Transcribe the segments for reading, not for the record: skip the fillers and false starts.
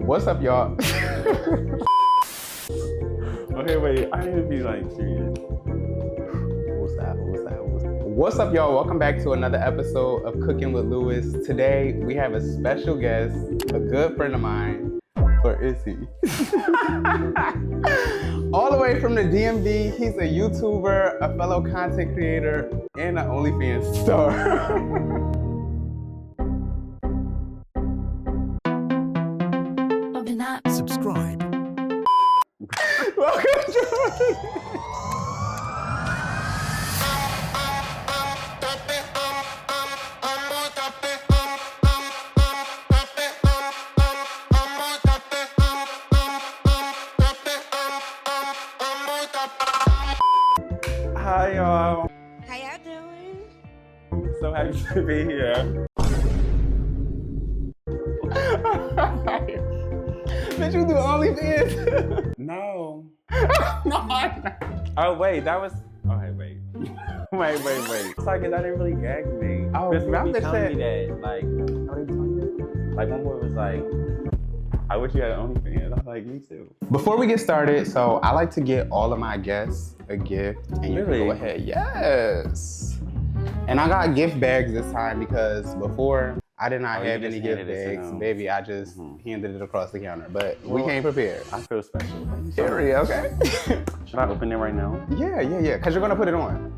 What's up, y'all? Okay, wait. I need to be like serious. What's up, y'all? Welcome back to another episode of Cooking with Lewis. Today we have a special guest, a good friend of mine, or is he? All the way from the DMV. He's a YouTuber, a fellow content creator, and an OnlyFans star. Subscribe. Welcome to Hi, y'all. How y'all doing? I'm so happy to be here. Did you do OnlyFans? No. No, I'm not. Oh, wait. That was. Okay, wait. wait. It's like, that didn't really gag me. Oh, this I'm movie just telling me saying. that, like, how they telling you? Like, one boy was like, I wish you had an OnlyFans. I was like, me too. Before we get started, so I like to get all of my guests a gift, and you can Really? go ahead. Yes. And I got gift bags this time because before I did not Oh, you have just any gift handed it to bags. them. Baby, I just handed it across the counter, but we Well, came prepared. I feel special. Period, okay? Should I open it right now? yeah, because you're gonna put it on.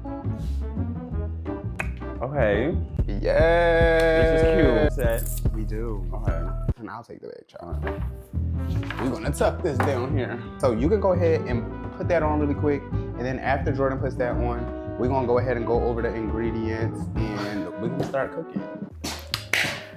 Okay. Yes. This is cute. We do. Okay. And I'll take the bag, child. We're gonna tuck this down here. So you can go ahead and put that on really quick, and then after Jordan puts that on, we're gonna go ahead and go over the ingredients and we can start cooking.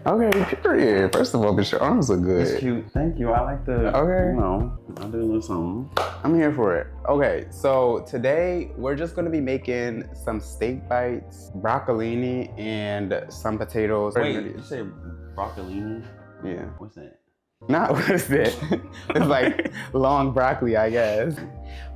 Okay, period. First of all, bitch, your arms look good. It's cute. Thank you. I like the, Okay. you know, I'll do a little something. I'm here for it. Okay, so today we're just gonna be making some steak bites, broccolini, and some potatoes. Wait, you say broccolini? Yeah. What's that? Not what is it? It's like long broccoli, I guess.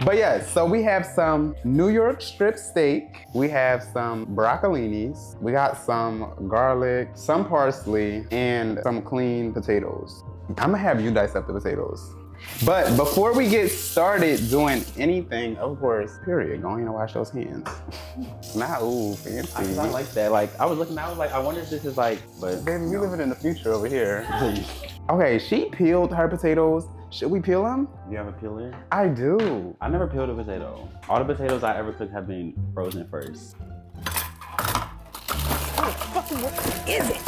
But yeah, so we have some New York strip steak. We have some broccolinis. We got some garlic, some parsley, and some clean potatoes. I'm gonna have you dice up the potatoes. But before we get started doing anything, of course, period, go ahead and wash those hands. Not ooh, fancy. I like that. Like, I was looking, I was like, I wonder if this is like, but. Baby, you living in the future over here. Okay, she peeled her potatoes. Should we peel them? You have a peeler? I do. I never peeled a potato. All the potatoes I ever cooked have been frozen first. Is it?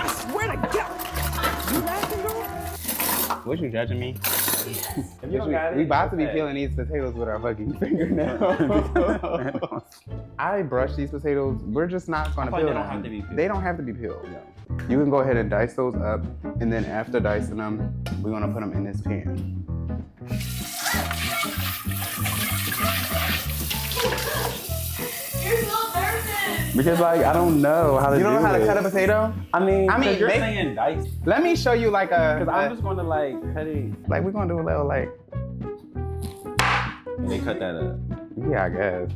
I swear to God. You laughing, girl? What, you judging me? If you don't got it, We about to be okay. peeling these potatoes with our fucking fingernails. I brush these potatoes. We're just not gonna But peel they them. don't have to be peeled. They don't have to be peeled. Yeah. You can go ahead and dice those up, and then after dicing them, we're gonna put them in this pan. You're so nervous. Because like, I don't know how to You don't know how to it. cut a potato? I mean, you're they- saying dice. Let me show you like a, Because I'm just going to like cut it. like we're gonna do a little like, They cut that up. yeah, I guess.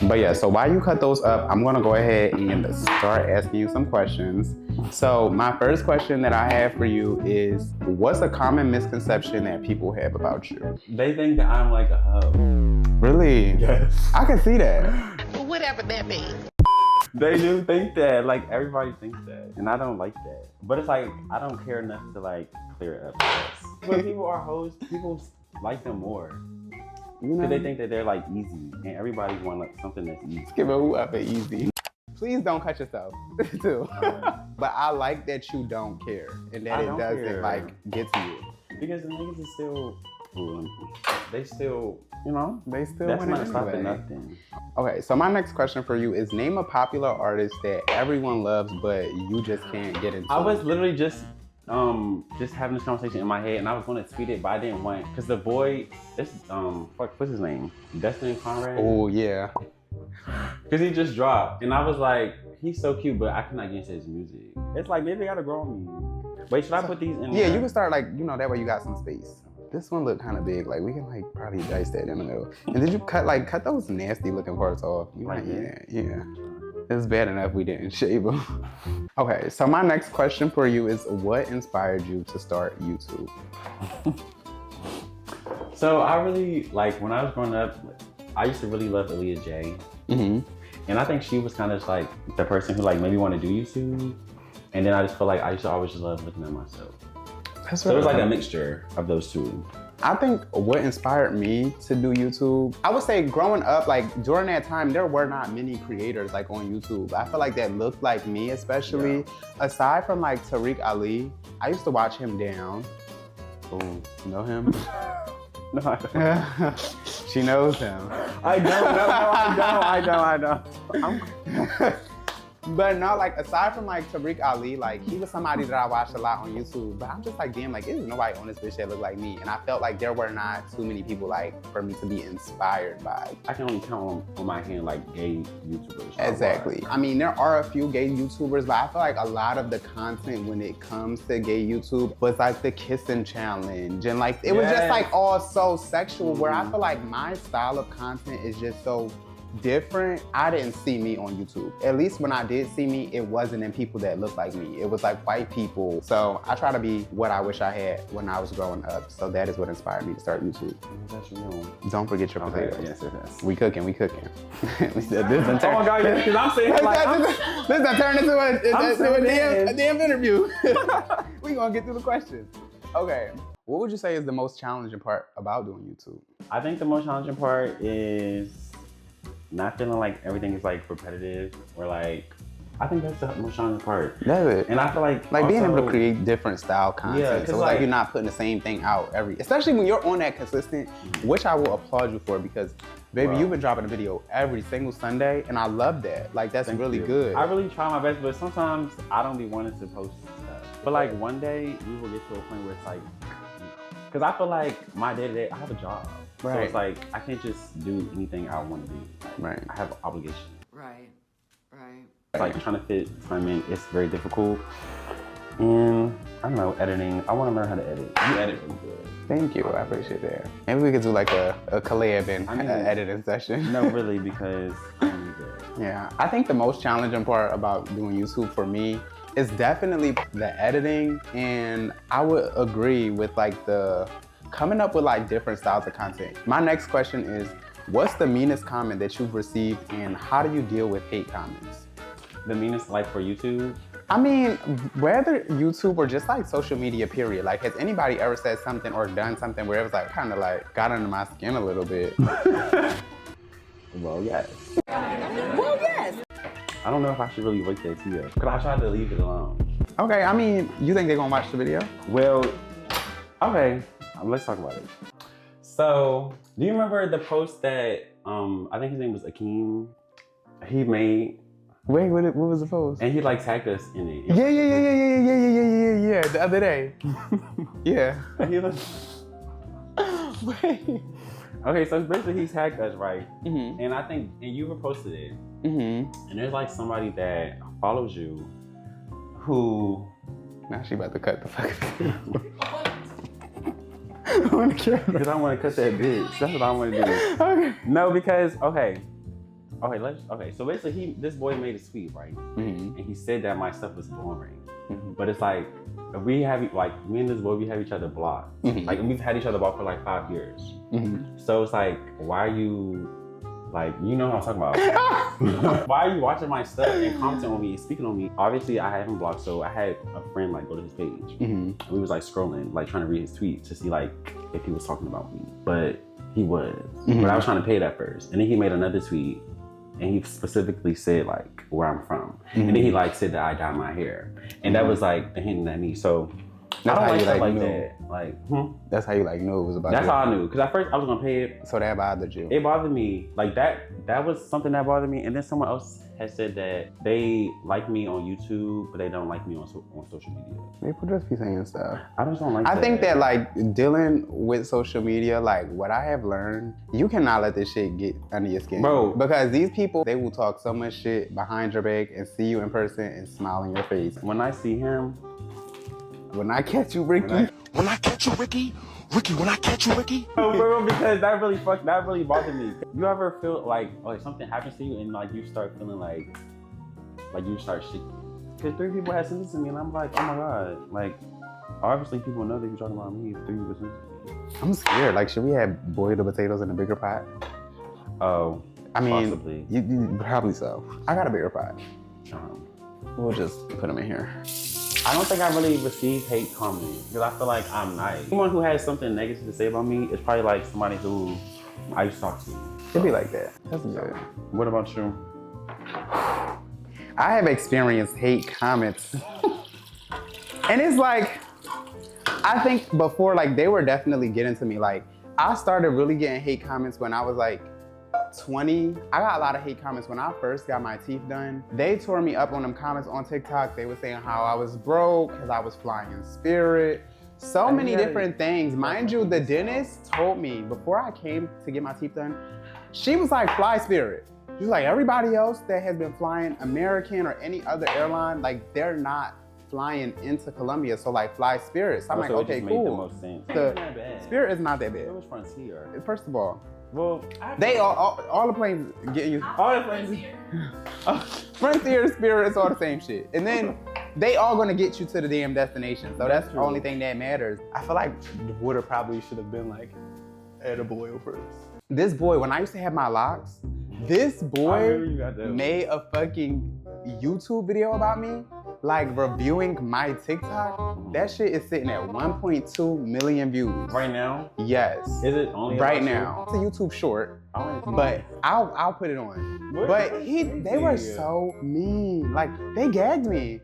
But yeah, so while you cut those up, I'm gonna go ahead and start asking you some questions. So my first question that I have for you is, what's a common misconception that people have about you? They think that I'm like a hoe. Really? Yes. I can see that. Whatever that means. They do think that. Like, everybody thinks that. And I don't like that. But it's like, I don't care enough to like clear it up. When people are hoes, people like them more. You know, Because they think that they're like easy. And everybody wants like something that's easy. give it whoever easy. Please don't cut yourself, too. But I like that you don't care and that I it don't doesn't care. like get to you. Because the niggas is still fooling. They still, you know, They still that's want it not stopping anyway. nothing. Okay, so my next question for you is, name a popular artist that everyone loves, but you just can't get into. I was literally just having this conversation in my head, and I was going to tweet it, but I didn't want, because the boy, this what's his name? Dustin Conrad? Oh yeah. Because he just dropped, and I was like, he's so cute, but I cannot get into his music. It's like, maybe they gotta grow on me. Wait, should I put these in Yeah, there? you can start like, you know, that way you got some space. This one looked kind of big. Like, we can like probably dice that in the middle. And did you cut those nasty looking parts off? You Right yeah, here? yeah. It's bad enough we didn't shave him. Okay, so my next question for you is, what inspired you to start YouTube? So I really, like, when I was growing up, I used to really love Aaliyah J. And I think she was kind of like the person who like made me want to do YouTube. And then I just feel like I used to always just love looking at myself. So it was like a mixture of those two. I think what inspired me to do YouTube, I would say growing up, like during that time, there were not many creators like on YouTube. I feel like that looked like me, especially. Yeah. Aside from like Tariq Ali, I used to watch him down. Oh, know him? No, I don't. She knows him. I don't. But no, like aside from like Tariq Ali, like he was somebody that I watched a lot on YouTube. But I'm just like, damn, like there's nobody on this bitch that look like me. And I felt like there were not too many people like for me to be inspired by. I can only count on my hand like gay YouTubers. Exactly. I mean, there are a few gay YouTubers, but I feel like a lot of the content when it comes to gay YouTube was like the kissing challenge. And like, it was just like all so sexual where I feel like my style of content is just so different. I didn't see me on YouTube. At least when I did see me, it wasn't in people that looked like me. It was like white people. So I try to be what I wish I had when I was growing up. So that is what inspired me to start YouTube. That's real. Don't forget your potatoes. Yes. We cooking. Oh my God, because I'm saying like, this done turned into a damn interview. We gonna get through the questions. Okay. What would you say is the most challenging part about doing YouTube? I think the most challenging part is not feeling like everything is like repetitive or like, I think that's the most challenging part. That's it. And I feel like also, being able to create different style content. Yeah, so it's like you're not putting the same thing out especially when you're on that consistent, which I will applaud you for because baby, you've been dropping a video every single Sunday and I love that. Like that's really good. I really try my best, but sometimes I don't be wanting to post stuff. But like one day we will get to a point where it's like, because I feel like my day-to-day, I have a job. Right. So it's like, I can't just do anything I want to do. Like, I have obligations. Right. It's like trying to fit time in, it's very difficult. And I don't know, editing, I want to learn how to edit. You edit really good. Thank you, I appreciate that. Maybe we could do like a collab and editing session. No, really, because I need that. Yeah, I think the most challenging part about doing YouTube for me is definitely the editing, and I would agree with like the coming up with like different styles of content. My next question is, what's the meanest comment that you've received and how do you deal with hate comments? The meanest like for YouTube? I mean, whether YouTube or just like social media period, like has anybody ever said something or done something where it was like kind of like got under my skin a little bit? Well, yes. Well, yes. I don't know if I should really wait that video because I tried to leave it alone. Okay, I mean, you think they're gonna watch the video? Well, okay, let's talk about it. So, do you remember the post that, I think his name was Akeem, he made? Wait, what was the post? And he like tagged us in it. Yeah, the other day. Yeah. And he was, wait. Okay, so basically he tagged us, right? Mm-hmm. And I think, and you reposted it. Mm-hmm. And there's like somebody that follows you who... Now she about to cut the fucking because I want to cut that bitch. That's what I want to do. Okay. No, because, okay, so basically this boy made a tweet, right? Mm-hmm. And he said that my stuff was boring. Mm-hmm. But it's like, we have, like, me and this boy, we have each other blocked. Mm-hmm. Like, and we've had each other blocked for like 5 years. Mm-hmm. So it's like, why are you, like, you know what I'm talking about. Why are you watching my stuff and commenting on me, speaking on me? Obviously, I have him blocked, so I had a friend, like, go to his page. Mm-hmm. And we was, like, scrolling, like, trying to read his tweets to see, like, if he was talking about me. But he was. Mm-hmm. But I was trying to pay that first. And then he made another tweet. And he specifically said like where I'm from. Mm-hmm. And then he like said that I dyed my hair. And that was like hinting at me. So that's I don't how like you stuff like like knew. that. Like, That's how you like knew it was about That's you. how I knew. Because at first I was gonna pay it. So that bothered you? It bothered me. Like that was something that bothered me. And then someone else has said that they like me on YouTube, but they don't like me on social media. People just be saying stuff. I just don't like that. I think that like dealing with social media, like what I have learned, you cannot let this shit get under your skin. Bro. Because these people, they will talk so much shit behind your back and see you in person and smile in your face. When I see him, when I catch you, Ricky. When I catch you, Ricky. Ricky, when I catch you, Ricky. No, bro, because that really bothered me. You ever feel like something happens to you and like you start feeling like like you start shit. Because 3 people had sent this to me, and I'm like, oh my god, like obviously people know that you're talking about me. 3 people sent this to me. I'm scared. Like, should we have boiled the potatoes in a bigger pot? Oh, I mean, possibly. You probably so. I got a bigger pot. We'll just put them in here. I don't think I really receive hate comments because I feel like I'm nice. Anyone who has something negative to say about me is probably like somebody who I used to talk to. It'd be like that. That's good. What about you? I have experienced hate comments. And it's like, I think before, like, they were definitely getting to me. Like, I started really getting hate comments when I was like 20. I got a lot of hate comments when I first got my teeth done. They tore me up on them comments on TikTok. They were saying how I was broke because I was flying Spirit. So many different things. Mind you, the dentist told me before I came to get my teeth done, she was like, fly Spirit. She's like, everybody else that has been flying American or any other airline, like they're not flying into Colombia, so like fly Spirit. So I'm like, okay, cool. Made the most sense. The not bad. Spirit is not that bad. It was Frontier. First of all, Well, they all the planes get you. all the planes. Frontier, Spirit, it's all the same shit. And then they all gonna get you to the damn destination. So that's the only thing that matters. I feel like the water probably should have been like at a boil first. This boy, when I used to have my locks, this boy made a fucking YouTube video about me, like reviewing my TikTok. That shit is sitting at 1.2 million views. Right now? Yes. Is it only right now? It's a YouTube short, but I'll put it on. What? But they were so mean. Like, they gagged me.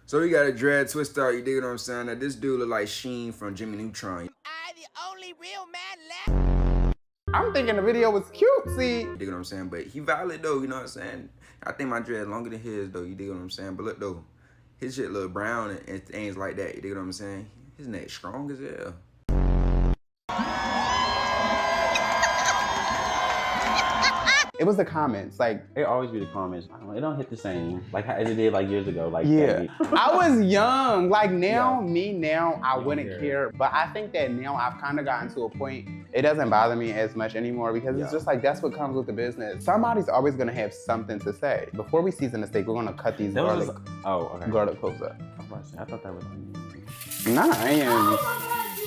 So we got a dread twist out, you dig what I'm saying? Now this dude look like Sheen from Jimmy Neutron. I the only real man left. I'm thinking the video was cutesy. You dig what I'm saying? But he valid though, you know what I'm saying? I think my dread longer than his though, you dig what I'm saying? But look though, his shit look brown and things like that, you dig what I'm saying? His neck strong as hell. It was the comments, like, It always be the comments. I don't know, it don't hit the same like as it did like years ago. Like yeah. I was young. Like now, Yeah. I wouldn't care. But I think that now I've kind of gotten to a point, it doesn't bother me as much anymore because it's just like, that's what comes with the business. Somebody's always gonna have something to say. Before we season the steak, we're gonna cut these garlic cloves up. I thought that was onions. Not onions.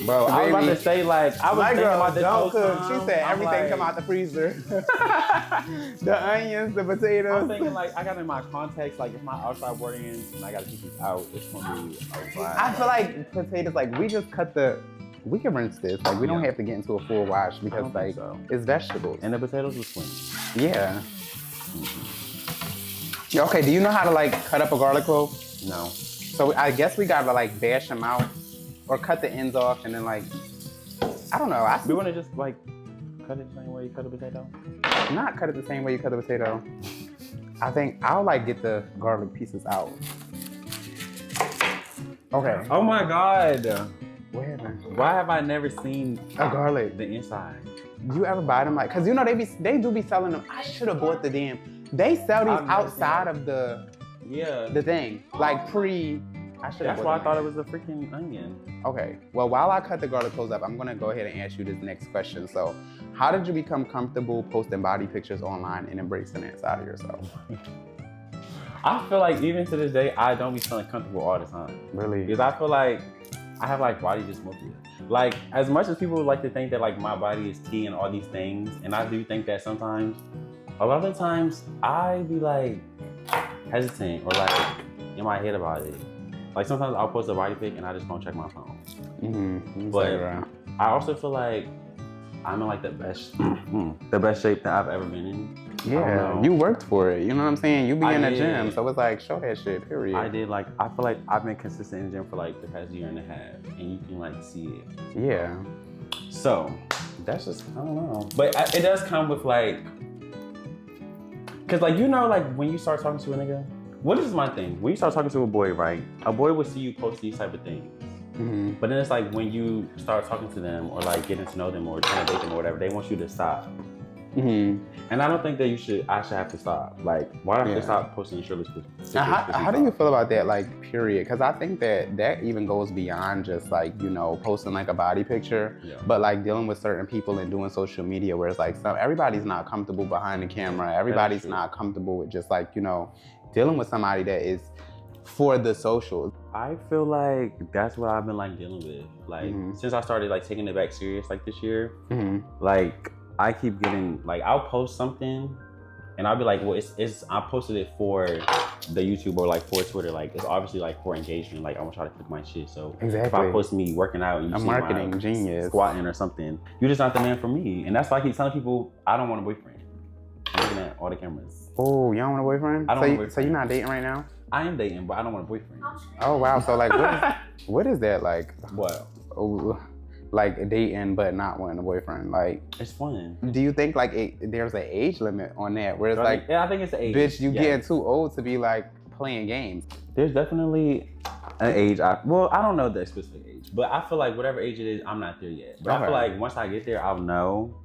Bro, I was about to say like, I was thinking about this whole time. She said I'm everything like, come out the freezer. The onions, the potatoes. I'm thinking like, I got in my context, like if my outside wording and I gotta keep these out, it's gonna be a vibe. I feel like potatoes, like we just cut we can rinse this. Like we don't have to get into a full wash because like it's vegetables. And the potatoes was clean. Yeah. Yeah. Okay, do you know how to like cut up a garlic clove? No. So I guess we gotta like bash them out or cut the ends off and then like, I don't know. We wanna just like cut it the same way you cut a potato? Not cut it the same way you cut a potato. I think I'll like get the garlic pieces out. Okay. Oh my God. What happened? Why have I never seen A garlic. the inside? You ever buy them like, cause you know they do be selling them. I should have bought the damn. They sell these outside of the thing, like pre. I should have. That's why I thought it was a freaking onion. Okay. Well, while I cut the garlic cloves up, I'm gonna go ahead and ask you this next question. So, how did you become comfortable posting body pictures online and embracing that side of yourself? I feel like even to this day, I don't be feeling comfortable all the time. Really? Because I feel like I have like body dysmorphia. Like as much as people would like to think that like my body is T and all these things, and I do think that sometimes, a lot of the times I be like hesitant or like in my head about it. Like sometimes I'll post a body pic and I just don't check my phone. Mm-hmm. But I also feel like I'm in like the best shape that I've ever been in. Yeah, you worked for it. You know what I'm saying? You be in the gym, so it's like, show that shit, period. I did, like, I feel like I've been consistent in the gym for like the past year and a half, and you can like see it. Yeah. So, that's just, I don't know. But it does come with like, cause like, you know, like when you start talking to a nigga, what is my thing? When you start talking to a boy, right? A boy will see you post these type of things. Mm-hmm. But then it's like when you start talking to them or like getting to know them or trying to date them or whatever, they want you to stop. Mm-hmm. And I don't think that I should have to stop. Like, why do I have to stop posting shirtless pictures? How do you feel about that, like, period? Because I think that even goes beyond just, like, you know, posting, like, a body picture, but, like, dealing with certain people and doing social media where it's, like, everybody's not comfortable behind the camera. Everybody's not comfortable with just, like, you know, dealing with somebody that is for the social. I feel like that's what I've been like dealing with. Like since I started like taking it back serious like this year, like I keep getting like I'll post something and I'll be like, well, it's I posted it for the YouTube or like for Twitter. Like it's obviously like for engagement. Like I want y'all to click my shit. So if I post me working out and you a see marketing my genius squatting or something, you're just not the man for me. And that's why I keep telling people I don't want a boyfriend. I'm looking at all the cameras. Oh, you don't want a boyfriend? I don't want a boyfriend. So you're not dating right now? I am dating, but I don't want a boyfriend. Oh wow. So like what is that like? What? Oh, like dating but not wanting a boyfriend. Like it's fun. do you think like there's an age limit on that where it's like yeah, I think it's the age. Bitch, you getting too old to be like playing games. There's definitely an age. I don't know the specific age, but I feel like whatever age it is, I'm not there yet. But I feel like once I get there, I'll know.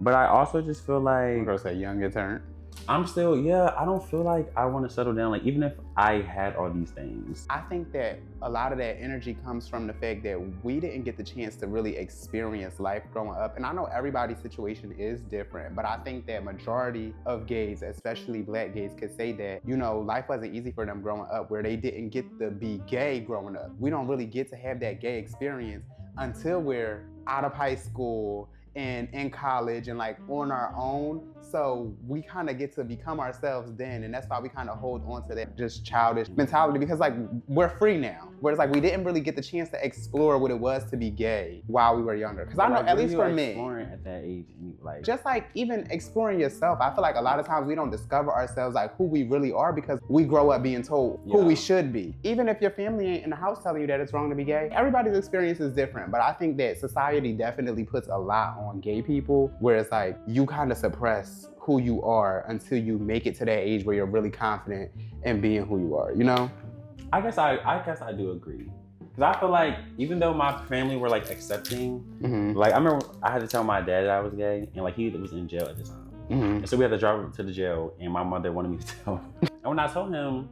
But I also just feel like I'm gonna say young and turn. I'm still, I don't feel like I want to settle down. Like even if I had all these things. I think that a lot of that energy comes from the fact that we didn't get the chance to really experience life growing up. And I know everybody's situation is different, but I think that majority of gays, especially black gays, could say that, you know, life wasn't easy for them growing up where they didn't get to be gay growing up. We don't really get to have that gay experience until we're out of high school and in college and like on our own. So we kind of get to become ourselves then, and that's why we kind of hold on to that just childish mentality, because like we're free now. Whereas like we didn't really get the chance to explore what it was to be gay while we were younger. Because I know, at least for me, exploring at that age, like just like even exploring yourself, I feel like a lot of times we don't discover ourselves like who we really are because we grow up being told who we should be. Even if your family ain't in the house telling you that it's wrong to be gay, everybody's experience is different. But I think that society definitely puts a lot on gay people, where it's like you kind of suppress who you are until you make it to that age where you're really confident in being who you are, you know? I guess I do agree. Because I feel like even though my family were like accepting, like I remember I had to tell my dad that I was gay, and like he was in jail at the time. And so we had to drive to the jail, and my mother wanted me to tell him. And when I told him,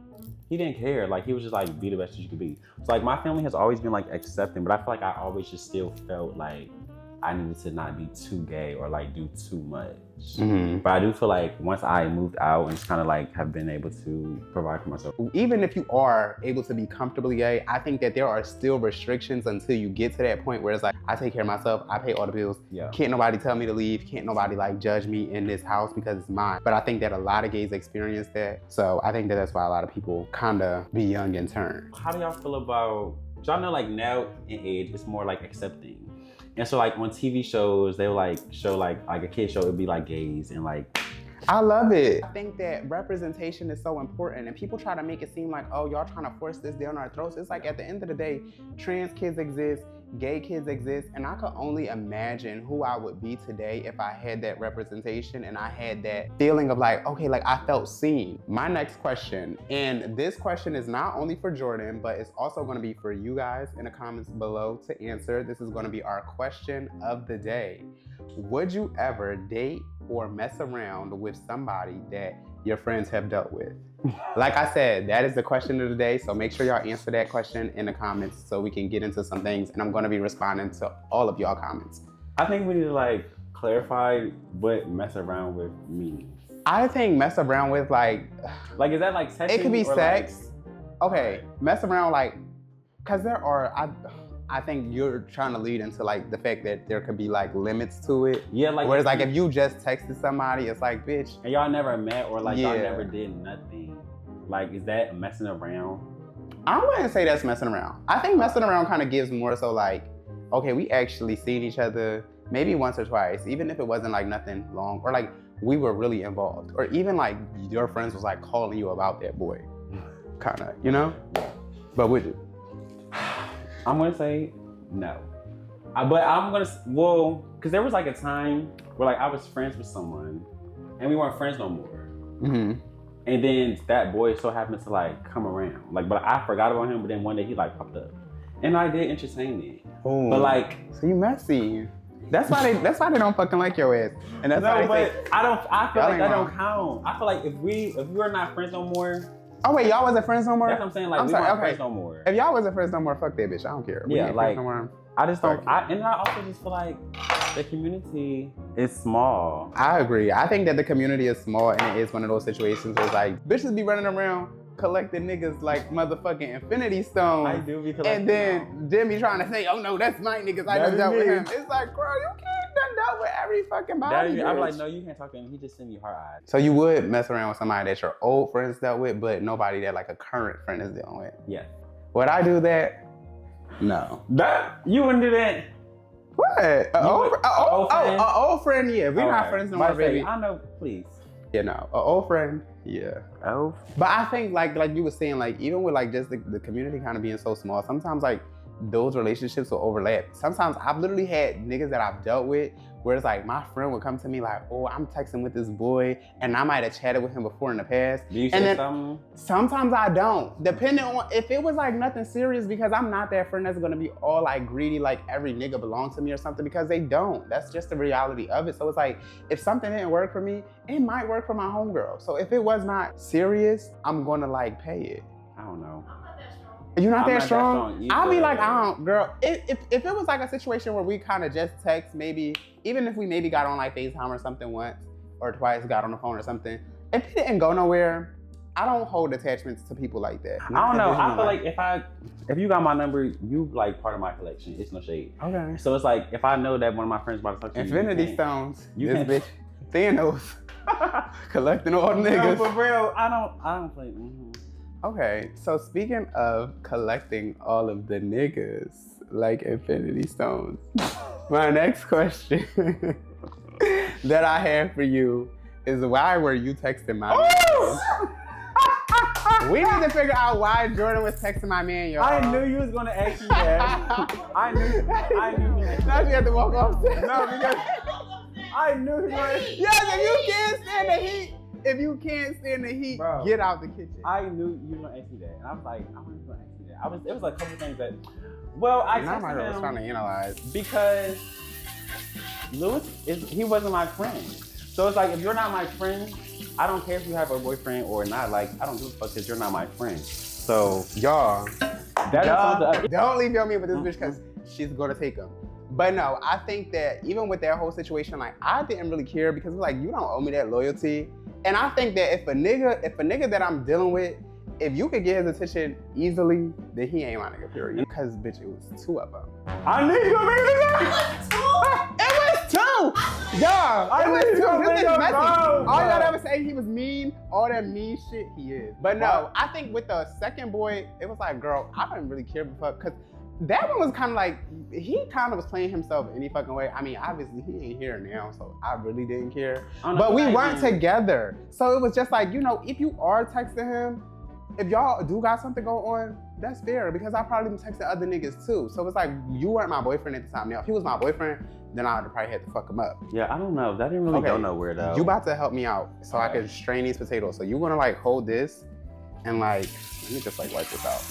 he didn't care. Like he was just like, be the best that you could be. So like my family has always been like accepting, but I feel like I always just still felt like I needed to not be too gay or like do too much. But I do feel like once I moved out and just kind of like have been able to provide for myself. Even if you are able to be comfortably gay, I think that there are still restrictions until you get to that point where it's like, I take care of myself, I pay all the bills. Can't nobody tell me to leave, can't nobody like judge me in this house because it's mine. But I think that a lot of gays experience that. So I think that that's why a lot of people kind of be young and turn. How do y'all feel about, y'all know like now in age, it's more like accepting. And so like on TV shows, they'll like show like a kid show, it'd be like gays and like. I love it. I think that representation is so important, and people try to make it seem like, oh, y'all trying to force this down our throats. It's like at the end of the day, trans kids exist, gay kids exist, and I could only imagine who I would be today if I had that representation and I had that feeling of like, okay, like I felt seen. My next question, and this question is not only for Jordan, but it's also gonna be for you guys in the comments below to answer. This is gonna be our question of the day. Would you ever date or mess around with somebody that your friends have dealt with? Like I said, that is the question of the day, so make sure y'all answer that question in the comments so we can get into some things, and I'm gonna be responding to all of y'all comments. I think we need to like clarify what mess around with means. I think mess around with like is that like sexy? It could be sex. Like, okay, mess around like, cause there are, I think you're trying to lead into like the fact that there could be like limits to it. Yeah, like whereas like if you just texted somebody, it's like, bitch. And y'all never met or like y'all never did nothing. Like, is that messing around? I wouldn't say that's messing around. I think messing around kind of gives more so like, okay, we actually seen each other maybe once or twice, even if it wasn't like nothing long, or like we were really involved, or even like your friends was like calling you about that boy, kind of, you know? But would you? I'm gonna say no. But I'm gonna, well, because there was like a time where like I was friends with someone and we weren't friends no more. And then that boy so happened to like come around. Like, but I forgot about him, but then one day he like popped up. And I did entertain it. Ooh. But like, so you messy. That's why they don't fucking like your ass. And that's no, why but I feel like that don't count. I feel like if we're not friends no more. Oh wait, y'all wasn't friends no more? That's what I'm saying, like we weren't friends no more. If y'all wasn't friends no more, fuck that bitch. I don't care. Yeah, like no more. I just don't, and I also just feel like The community is small. I agree. I think that the community is small, and it is one of those situations where it's like bitches be running around collecting niggas like motherfucking Infinity Stones. I do be collecting. And then Jimmy trying to say, "Oh no, that's my niggas. I done dealt with him." It's like, bro, you can't done dealt with every fucking body. I'm like, no, you can't talk to him. He just send me hard eyes. So you would mess around with somebody that your old friends dealt with, but nobody that like a current friend is dealing with. Yeah. Would I do that? No. That you wouldn't do that. What? An old friend? Yeah. We're not friends no more, baby. I know, please. You know, an old friend, yeah. Oh. But I think like you were saying, like even with like just the community kind of being so small, sometimes like those relationships will overlap. Sometimes I've literally had niggas that I've dealt with where it's like my friend would come to me like, oh, I'm texting with this boy, and I might have chatted with him before in the past. Do you say something? Sometimes I don't, depending on if it was like nothing serious, because I'm not that friend that's gonna be all like greedy, like every nigga belongs to me or something, because they don't. That's just the reality of it. So it's like, if something didn't work for me, it might work for my homegirl. So if it was not serious, I'm gonna like pay it. I don't know. You're not that strong? I'll be like, girl, if it was like a situation where we kind of just text, maybe, even if we maybe got on like FaceTime or something once or twice, got on the phone or something, if it didn't go nowhere, I don't hold attachments to people like that. I don't know. I feel like if you got my number, you like part of my collection. It's no shade. Okay. So it's like, if I know that one of my friends about to talk to you, Infinity Stones. You this bitch, Thanos, collecting all the niggas. No, for real, I don't play. Okay, so speaking of collecting all of the niggas like Infinity Stones, my next question that I have for you is, why were you texting my man? We need to figure out why Jordan was texting my man, y'all. I knew you was gonna ask me that. I knew. Now you have to walk off. No, because I knew he was gonna. Yes, if you can't stand the heat. If you can't stand the heat, bro, get out the kitchen. I knew you were gonna ask me that, and I was like, I wasn't gonna ask you that. It was a couple things that. Well, I texted him was trying to analyze because he wasn't my friend. So it's like, if you're not my friend, I don't care if you have a boyfriend or not. Like, I don't give a fuck because you're not my friend. So y'all, don't leave your man with this bitch because she's gonna take him. But no, I think that even with that whole situation, like I didn't really care because it's like, you don't owe me that loyalty. And I think that if a nigga that I'm dealing with, if you could get his attention easily, then he ain't my nigga, period. Because bitch, it was two of them. I knew you gonna bring it up. It was two. Y'all, it was two. This is messy. All y'all ever say he was mean, all that mean shit, he is. But no, I think with the second boy, it was like, girl, I didn't really care because that one was kind of like, he kind of was playing himself any fucking way. I mean, obviously he ain't here now, so I really didn't care. But we weren't together. So it was just like, you know, if you are texting him, if y'all do got something going on, that's fair, because I probably been texting other niggas too. So it's like, you weren't my boyfriend at the time. Now, if he was my boyfriend, then I would probably have to fuck him up. Yeah, I don't know. That didn't really go nowhere though. You about to help me out so I can strain these potatoes. So you wanna like hold this and like, let me just like wipe this out.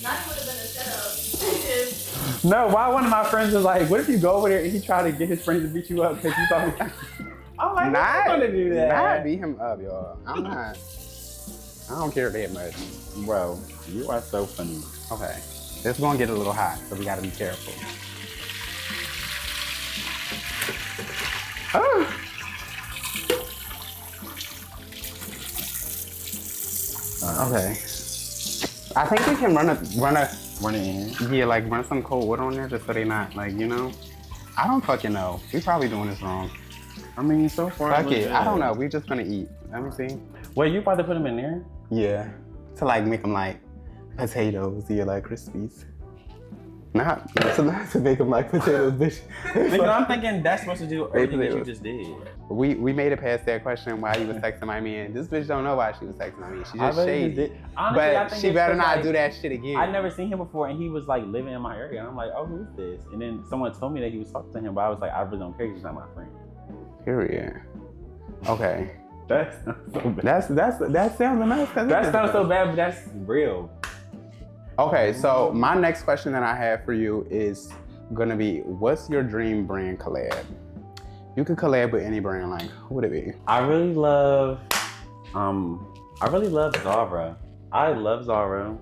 That would have been a setup. No, why one of my friends was like, what if you go over there and he tried to get his friends to beat you up because you thought I'm like, I'm gonna do that. Not beat him up, y'all. I'm not. I don't care that much. Bro, you are so funny. Okay. This is gonna get a little hot, so we gotta be careful. Oh. Okay. I think we can run it in. Yeah, like run some cold water on there just so they not like, you know. I don't fucking know. We probably doing this wrong. I mean, so far. Fuck it. I don't know. We just gonna eat. Let me see. Wait, you about to put them in there? Yeah. To like make them like potatoes, yeah, like Crispies. Not to make them like potatoes, bitch. Nigga, I'm thinking that's supposed to do everything that you just did. We made it past that question why you was texting my man. This bitch don't know why she was texting my man. She just shady. Honestly, but she better not do that shit again. I never seen him before, and he was like living in my area. And I'm like, oh, who's this? And then someone told me that he was talking to him, but I was like, I really don't care. He's not my friend. Period. Okay. That sounds so bad. That sounds nice. That sounds so bad, but that's real. Okay, so my next question that I have for you is gonna be, what's your dream brand collab? You could collab with any brand, like who would it be? I really love Zara. I love Zara.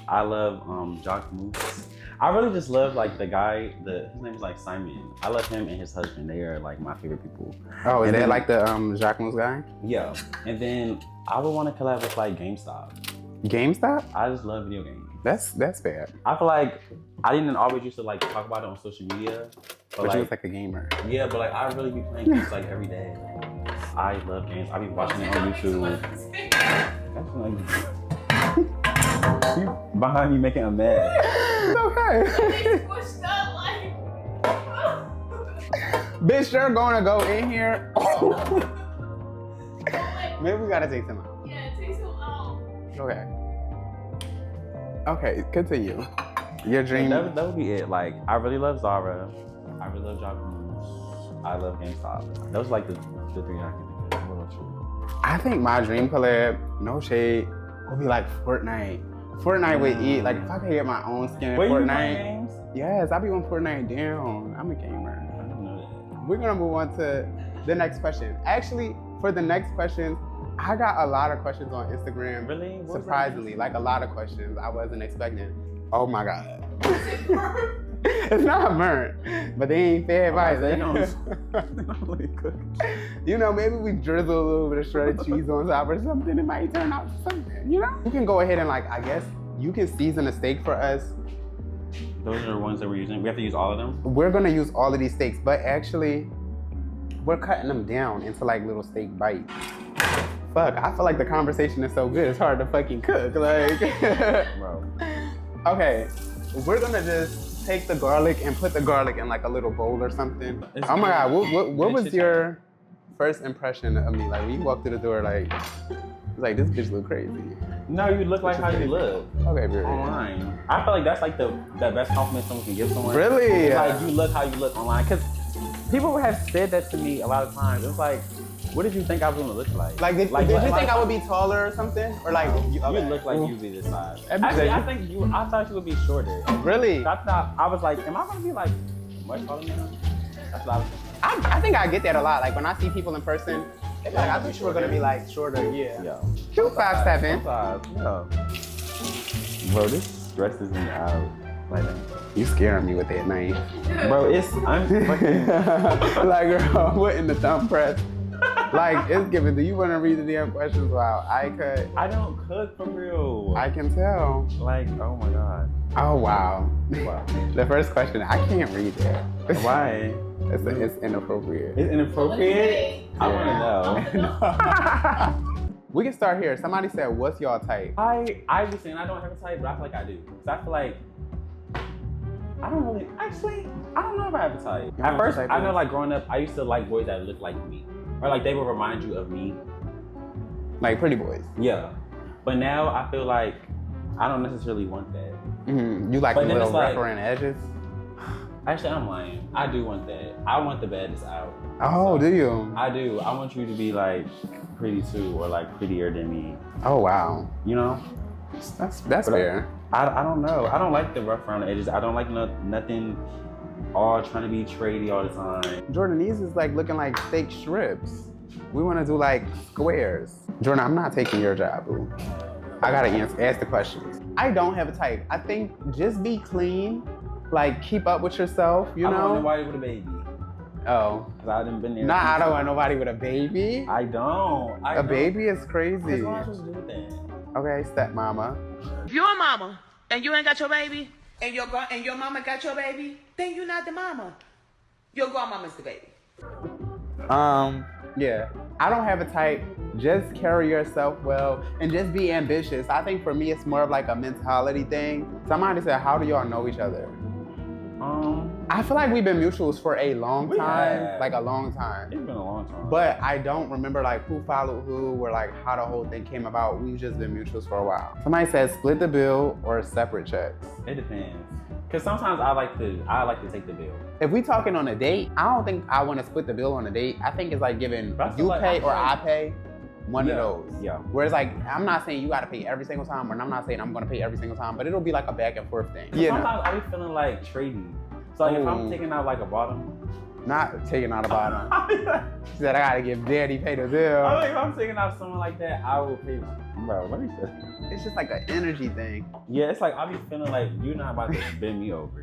I love Jock Moose. I really just love like the guy. His name is like Simon. I love him and his husband. They are like my favorite people. Oh, is And that then- like the Jacques Moose guy? Yeah. And then I would want to collab with like GameStop. GameStop? I just love video games. That's fair. I feel like I didn't always used to like talk about it on social media. But like, you was like a gamer. yeah, but like I really be playing games like every day. I love games. I be watching it on YouTube. That's like you behind me making a mess. It's okay. They squished up like. Bitch, you're gonna go in here. Maybe we gotta take some out. Yeah, it takes so long. Okay. Okay, continue. Your dream. That would be it. Like I really love Zara. I really love Jacques Moose. I love GameStop. Those are like the three I can think of. What about you? I think my dream collab, no shade, would be like Fortnite. Fortnite would eat. Like if I could get my own skin in Wait, you play Fortnite. games? Yes, I be on Fortnite down. I'm a gamer. I don't know We're gonna move on to the next question. Actually, for the next question, I got a lot of questions on Instagram. that. Really? What was Surprisingly, like a lot of questions I wasn't expecting. Oh my God. It's not burnt, but they ain't fed that? either. They don't really cook. You know, maybe we drizzle a little bit of shredded cheese on top or something. It might turn out something, you know? You can go ahead and like, I guess you can season a steak for us. Those are the ones that we're using. We have to use all of them. We're gonna use all of these steaks, but actually, we're cutting them down into like little steak bites. Fuck, I feel like the conversation is so good, it's hard to fucking cook. Like, Bro. okay, we're gonna just take the garlic and put the garlic in like a little bowl or something. Oh my God, what was your first impression of me? Like when you walked through the door, like this bitch look crazy. No, you look like how you look Okay, very online. I feel like that's like the best compliment someone can give someone. Really? It's like you look how you look online. Cause people have said that to me a lot of times. It's like, what did you think I was gonna look like? Like, did you think I would be taller or something? Or like, You look like you'd be this size. That'd be Actually, crazy. I thought you would be shorter. Really? I was like, am I gonna be like much taller than him? That's what I was thinking. I think I get that a lot. Like when I see people in person, they be like, I thought you were gonna be like shorter. Yeah. Yeah. Cute 5'7". Yeah. Bro, this stresses me out right now. You scaring me with that knife. Bro, I'm fucking. Like, girl, what in the thumb press? Like, it's given. Do you want to read the damn questions? Wow, I don't cook for real. I can tell. Like, oh my God. Oh, wow. Wow. The first question, I can't read that. Why? It's inappropriate. It's inappropriate? I want to know. We can start here. Somebody said, what's y'all type? I be saying I don't have a type, but I feel like I do. Because I feel like I don't know if I have a type. You At know first, what type I know is? like growing up, I used to like boys that look like me. Or like they would remind you of me. Like pretty boys. Yeah. But now I feel like I don't necessarily want that. Mm-hmm. You like a But then little it's like- rougher around the edges? Actually, I'm lying. I do want that. I want the baddest out. Oh, do you? I do. I want you to be like pretty too, or like prettier than me. Oh, wow. You know? That's But fair. I don't know. I don't like the rough around the edges. I don't like nothing all trying to be tradie all the time. Jordan, these is like looking like steak strips. We want to do like squares. Jordan, I'm not taking your job, boo. I gotta ask the questions. I don't have a type. I think just be clean, like keep up with yourself, you I don't want know? nobody with a baby. Oh. Cause I done been there. Nah, I don't want nobody with a baby. I don't. A baby is crazy. What am I supposed to do with that? Okay, stepmama. If you're a mama and you ain't got your baby, and your mama got your baby, then you're not the mama. Your grandmama's the baby. Yeah. I don't have a type. Just carry yourself well and just be ambitious. I think for me, it's more of like a mentality thing. Somebody said, how do y'all know each other? I feel like we've been mutuals for a long time, have. like a long time. It's been a long time. But I don't remember like who followed who or like how the whole thing came about. We've just been mutuals for a while. Somebody said split the bill or separate checks. It depends. Cause sometimes I like to take the bill. If we talking on a date, I don't think I want to split the bill on a date. I think it's like giving But I feel you like- pay I feel or like- I pay. One Yeah, of those. yeah. Whereas like, I'm not saying you gotta pay every single time, and I'm not saying I'm gonna pay every single time, but it'll be like a back and forth thing. Sometimes I be feeling like trading. So like if I'm Ooh. taking out like a bottom, Not taking out the bottom. She said, I gotta give daddy pay the bill. I mean, if I'm taking out someone like that, I will pay. Bro, let me say. It's just like an energy thing. Yeah, it's like I be feeling like you're not about to bend me over.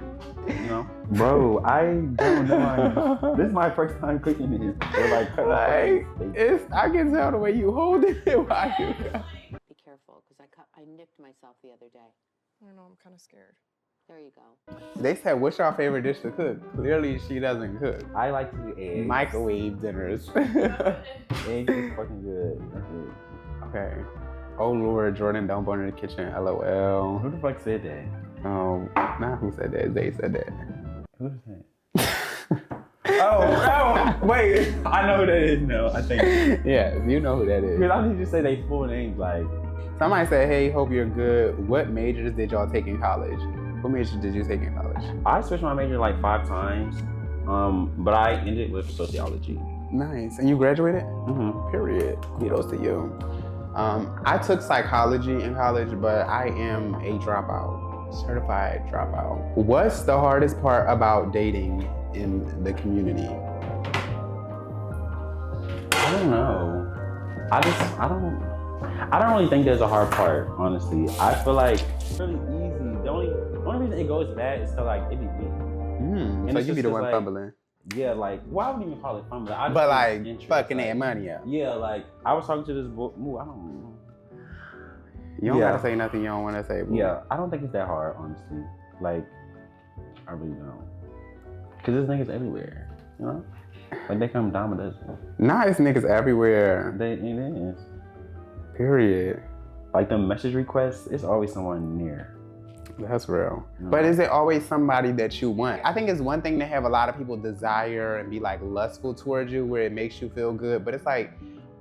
You know? Bro, I don't know. This is my first time cooking this. Or like, I can tell the way you hold it while you Be careful, because I nipped myself the other day. I don't know, I'm kind of scared. There you go. They said, what's your favorite dish to cook? Clearly, she doesn't cook. I like to do eggs. Microwave dinners. Eggs is fucking good. That's it. Okay. Oh Lord, Jordan, don't burn in the kitchen. LOL. Who the fuck said that? Oh, not who said that. They said that. Who said that? oh, wait. I know who that is now, I think. Yeah, you know who that is. Because I need to say they full names like. Somebody said, hey, hope you're good. What majors did y'all take in college? What major did you take in college? I switched my major like 5 times, but I ended with sociology. Nice. And you graduated? Mm-hmm. Period. Kudos to you. I took psychology in college, but I am a dropout, certified dropout. What's the hardest part about dating in the community? I don't know. I don't really think there's a hard part, honestly. I feel like it's really easy. The only reason it goes bad is because like it be me. So you be the one like, fumbling. Yeah, like, well, I wouldn't even call it fumbling. But like, fucking that money up. Yeah, like, I was talking to this boy. I don't know. You don't gotta say nothing you don't want to say. Boo. Yeah, I don't think it's that hard, honestly. Like, I really don't. Because there's niggas everywhere, you know? Like, they come dime a dozen. Nah, it's niggas everywhere. It is. Period. Like, the message requests, it's always someone near. That's real. Mm. But is it always somebody that you want? I think it's one thing to have a lot of people desire and be like lustful towards you where it makes you feel good, but it's like,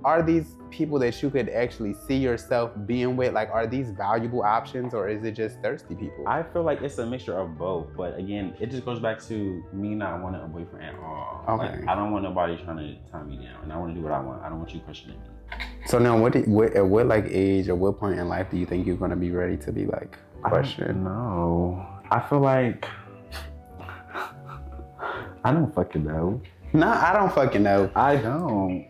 are these people that you could actually see yourself being with, like, are these valuable options or is it just thirsty people? I feel like it's a mixture of both, but again, it just goes back to me not wanting a boyfriend at all. Okay. Like, I don't want nobody trying to tie me down, and I want to do what I want. I don't want you questioning me. So now, at what like age or what point in life do you think you're gonna be ready to be like questioned? No, I feel like I don't fucking know. No, I don't fucking know. I don't.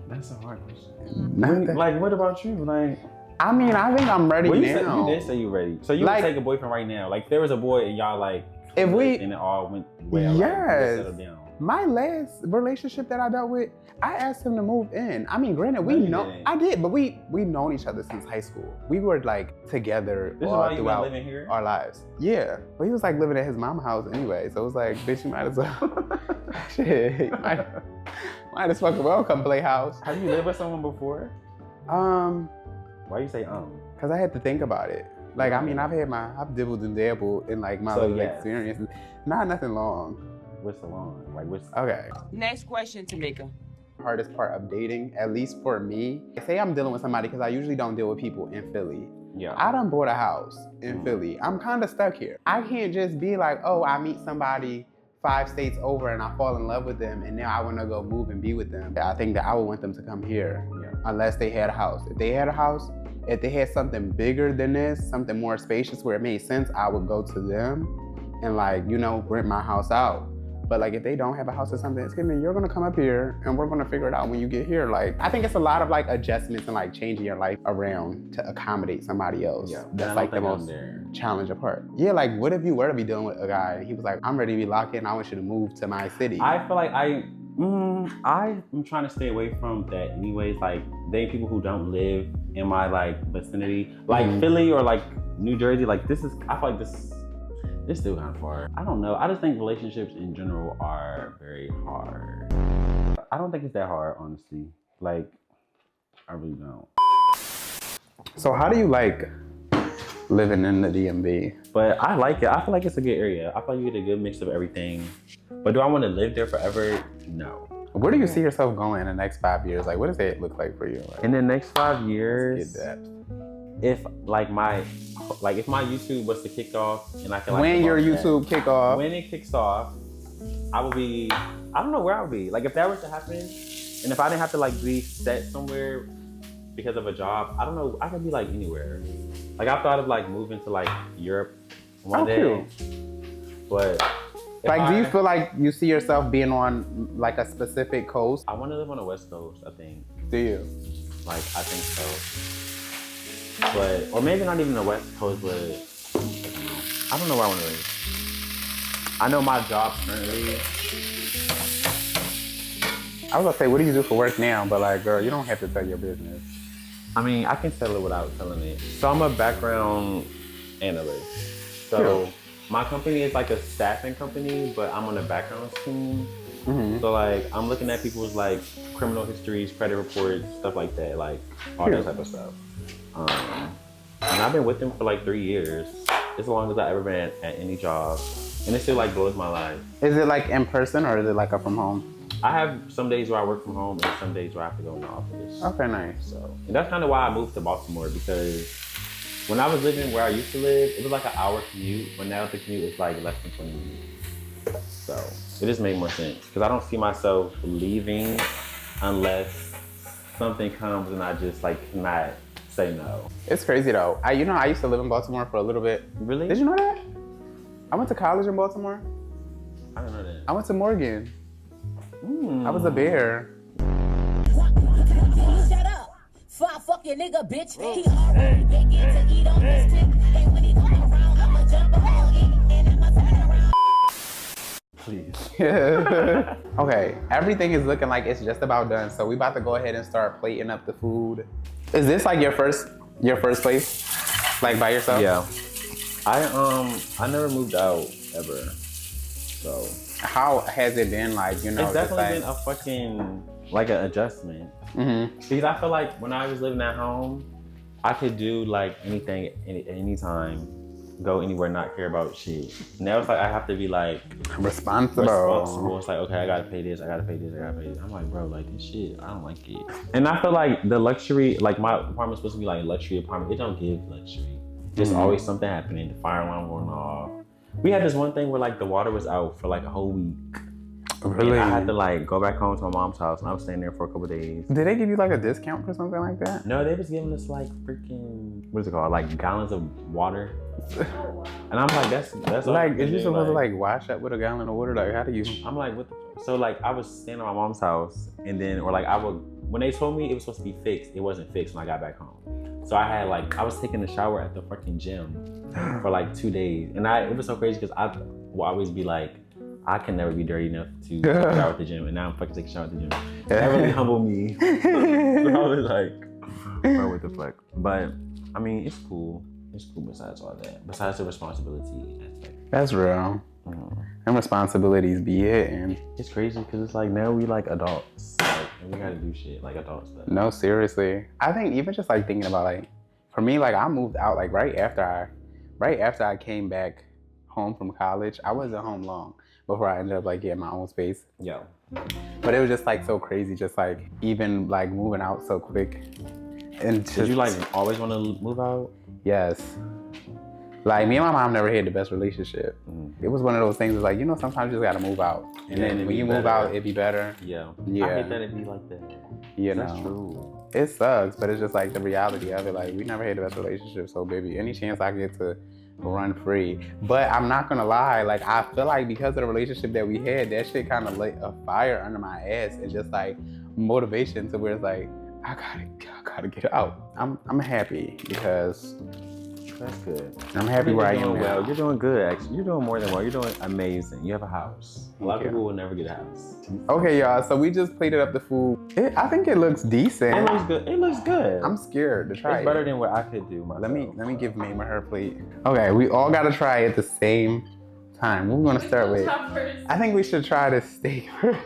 That's a hard question. Nothing. Like, what about you? Like, I mean, I think I'm ready well, now. You did say you ready. So you Like, would take a boyfriend right now. Like, if there was a boy and y'all like, if we, and it all went well. yes. Like, settled down. My last relationship that I dealt with, I asked him to move in. I mean, granted, we know, I did, but we've known each other since high school. We were like together This is all why you throughout been living here? our lives. Yeah, but he was like living at his mama's house anyway, so it was like, bitch, you might as well, shit, you might as fucking well come play house. Have you lived with someone before? Why you say Cause I had to think about it. Like, I mean, I've dibbled and dabbled in like my little experiences. Not nothing long. What's the long? Like, what's okay? Next question, Tamika. Hardest part of dating, at least for me, say I'm dealing with somebody, because I usually don't deal with people in Philly. Yeah. I done bought a house in Philly. I'm kind of stuck here. I can't just be like, oh, I meet somebody 5 states over and I fall in love with them and now I want to go move and be with them. I think that I would want them to come here unless they had a house. If they had a house, if they had something bigger than this, something more spacious where it made sense, I would go to them and like, you know, rent my house out. But like, if they don't have a house or something, excuse me, you're gonna come up here and we're gonna figure it out when you get here. Like, I think it's a lot of like adjustments and like changing your life around to accommodate somebody else. Yeah, that's like the most challenging part. Yeah, like what if you were to be dealing with a guy and he was like, I'm ready to be locked in, I want you to move to my city. I feel like I'm trying to stay away from that anyways. Like, dating people who don't live in my like vicinity, like Philly or like New Jersey. Like, I feel like it's still kind of far. I don't know. I just think relationships in general are very hard. I don't think it's that hard, honestly. Like, I really don't. So how do you like living in the DMV? But I like it. I feel like it's a good area. I feel like you get a good mix of everything. But do I want to live there forever? No. Where do you see yourself going in the next 5 years? Like, what does it look like for you? Like, in the next 5 years, let's get that. If if my YouTube was to kick off and I can like when your YouTube kick off, when it kicks off, I don't know where I would be. Like, if that was to happen, and if I didn't have to like be set somewhere because of a job, I don't know, I could be like anywhere. Like, I thought of like moving to like Europe one day, but Like, do you feel like you see yourself being on like a specific coast? I want to live on the West Coast, I think. Do you? Like, I think so. But, or maybe not even the West Coast, but I don't know where I want to live. I know my job currently. I was gonna say, what do you do for work now? But like, girl, you don't have to tell your business. I mean, I can tell it without telling it. So I'm a background analyst. So my company is like a staffing company, but I'm on the background team. So like, I'm looking at people's like criminal histories, credit reports, stuff like that, like all that type of stuff. And I've been with them for like 3 years. It's as long as I've ever been at any job. And it still like blows my life. Is it like in person or is it like a from home? I have some days where I work from home and some days where I have to go in the office. Okay, nice. So, and that's kind of why I moved to Baltimore, because when I was living where I used to live, it was like an hour commute, but now the commute is like less than 20 minutes. So it just made more sense, because I don't see myself leaving unless something comes and I just like cannot say no. It's crazy though. I used to live in Baltimore for a little bit. Really? Did you know that? I went to college in Baltimore. I don't know that. I went to Morgan. I was a bear. Shut up. Fuck your nigga, bitch. He already began to eat on this tip. And when he come around, I'ma jump around and I'ma turn around. Please. Okay, everything is looking like it's just about done. So we about to go ahead and start plating up the food. Is this like your first place? Like by yourself? Yeah. I never moved out ever. So how has it been like, it's definitely been a fucking like an adjustment. Because I feel like when I was living at home, I could do like anything anytime, go anywhere, not care about shit. Now it's like I have to be like responsible. It's like, okay, I gotta pay this, I gotta pay this, I gotta pay this. I'm like, bro, like this shit, I don't like it. And I feel like the luxury, like my apartment's supposed to be like a luxury apartment. It don't give luxury. There's always something happening. The fire alarm going off. We had this one thing where like the water was out for like a whole week. Really? And I had to like go back home to my mom's house, and I was staying there for a couple of days. Did they give you like a discount for something like that? No, they was giving us like freaking, what is it called? Like gallons of water. And I'm like, that's like, is you supposed to like wash up with a gallon of water? Like, how do you? I'm like, what the? So like, I was staying at my mom's house, and then, or like when they told me it was supposed to be fixed, it wasn't fixed when I got back home. So I had like, I was taking a shower at the fucking gym for like 2 days. And it was so crazy because I will always be like, I can never be dirty enough to take a shower at the gym. And now I'm fucking taking a shower at the gym. That really humbled me. So I was like, bro, what the fuck? But I mean, it's cool. It's cool besides all that. Besides the responsibility aspect. That's real. And responsibilities be it. And it's crazy because it's like now we like adults. Like, and we gotta do shit like adults. No, seriously. I think even just like thinking about like, for me, like I moved out like right after I came back home from college. I wasn't home long before I ended up like getting my own space. Yeah. But it was just like so crazy, just like even like moving out so quick. And just, did you like always want to move out? Yes. Like me and my mom never had the best relationship. It was one of those things. It's like, sometimes you just gotta move out, and then when you move out, it'd be better. Yeah. Yeah. I hate that it'd be like that. That's true. It sucks, but it's just like the reality of it. Like we never had the best relationship, so baby, any chance I get to run free. But I'm not gonna lie, like I feel like because of the relationship that we had, that shit kind of lit a fire under my ass and just like motivation to where it's like I gotta get out. I'm happy because. That's good. I'm happy where I am now. Well, you're doing good, actually. You're doing more than well. You're doing amazing. You have a house. A lot of people will never get a house. Okay, y'all. So we just plated up the food. I think it looks decent. It looks good. It looks good. I'm scared to try it. It's better than what I could do myself. Let me give Mama her plate. Okay, we all gotta try it at the same time. What we're gonna start with? I think we should try the steak first.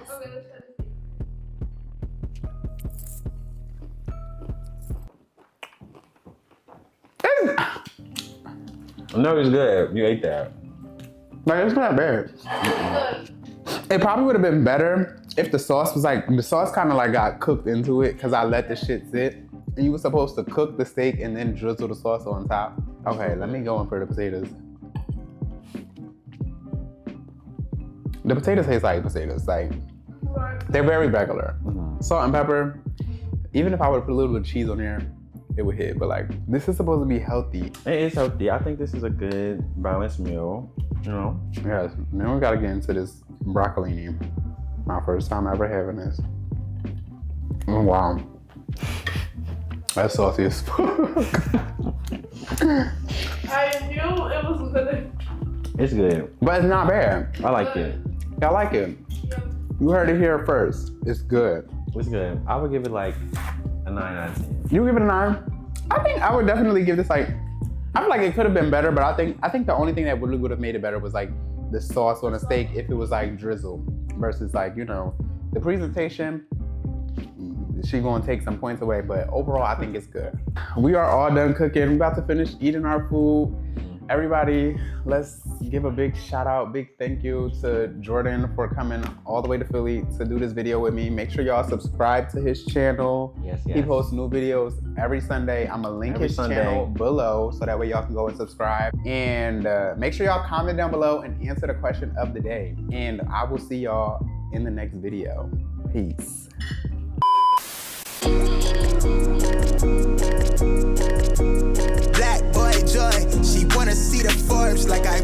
No, it's good. You ate that. Like, it's not bad. It probably would have been better if the sauce was like, the sauce kind of like got cooked into it because I let the shit sit. And you were supposed to cook the steak and then drizzle the sauce on top. Okay, let me go in for the potatoes. The potatoes taste like potatoes. Like, they're very regular. Salt and pepper. Even if I would put a little bit of cheese on there, it would hit. But like, this is supposed to be healthy. It is healthy. I think this is a good balanced meal. You know. Yes. Now we gotta get into this broccolini. My first time ever having this. Oh, wow. That's saucy as fuck. I knew it was gonna. It's good. But it's not bad. I like it. I like it. You heard it here first. It's good. It's good. I would give it like a 9 out of 10. You give it a 9? I think I would definitely give this like, I feel like it could have been better, but I think the only thing that really would have made it better was like the sauce on a steak if it was like drizzle versus like, you know, the presentation. She gonna take some points away, but overall I think it's good. We are all done cooking. We're about to finish eating our food. Everybody, let's give a big shout out, big thank you to Jordan for coming all the way to Philly to do this video with me. Make sure y'all subscribe to his channel. Yes. He posts new videos every Sunday. I'm gonna link his channel below so that way y'all can go and subscribe. And make sure y'all comment down below and answer the question of the day. And I will see y'all in the next video. Peace. Black boy joy, she wanna see the Forbes like I